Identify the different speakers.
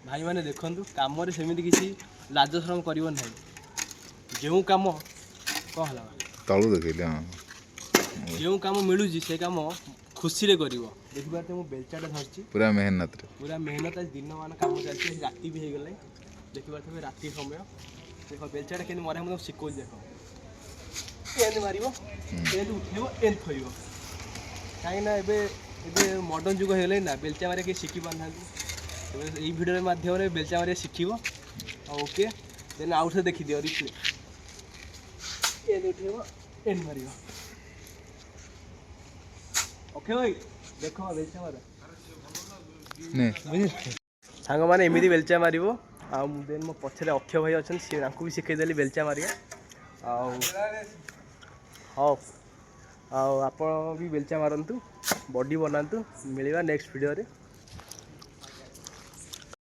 Speaker 1: भाई मैंने देखु कम सेमती किसी लाज शरम कर जो कम कौन है
Speaker 2: तलू देख
Speaker 1: जो कम मिलूँ से कम खुशी कर देखिए मुझे बेलचाटा धरती
Speaker 2: पूरा मेहनत
Speaker 1: पूरा मेहनत आज दिन मान कम चलती राति भी हो गला देखिए राति समय देख बेलचाटा के मरा मुझे शिखो देख एंड मार एंड उठेब एंड थोब कहीं मडर्न जुग हो ना बेलचा मारे किए शिखी पार ना यही भिडियो मध्यम बेलचा मारे शिखब ओके देन आउट से देखी दियो रिप्ले एंड उठेब एंड मार ओके भाई देख बेलचा मार सांग मैंने एमती बेलचा मार देन मो पछे अक्षय भाई अच्छा सी भी शिखेदेली बेलचा मारिया हाँ आप भी बेलचा मारतु बॉडी बनातु मिलवा नेक्स्ट वीडियो रे।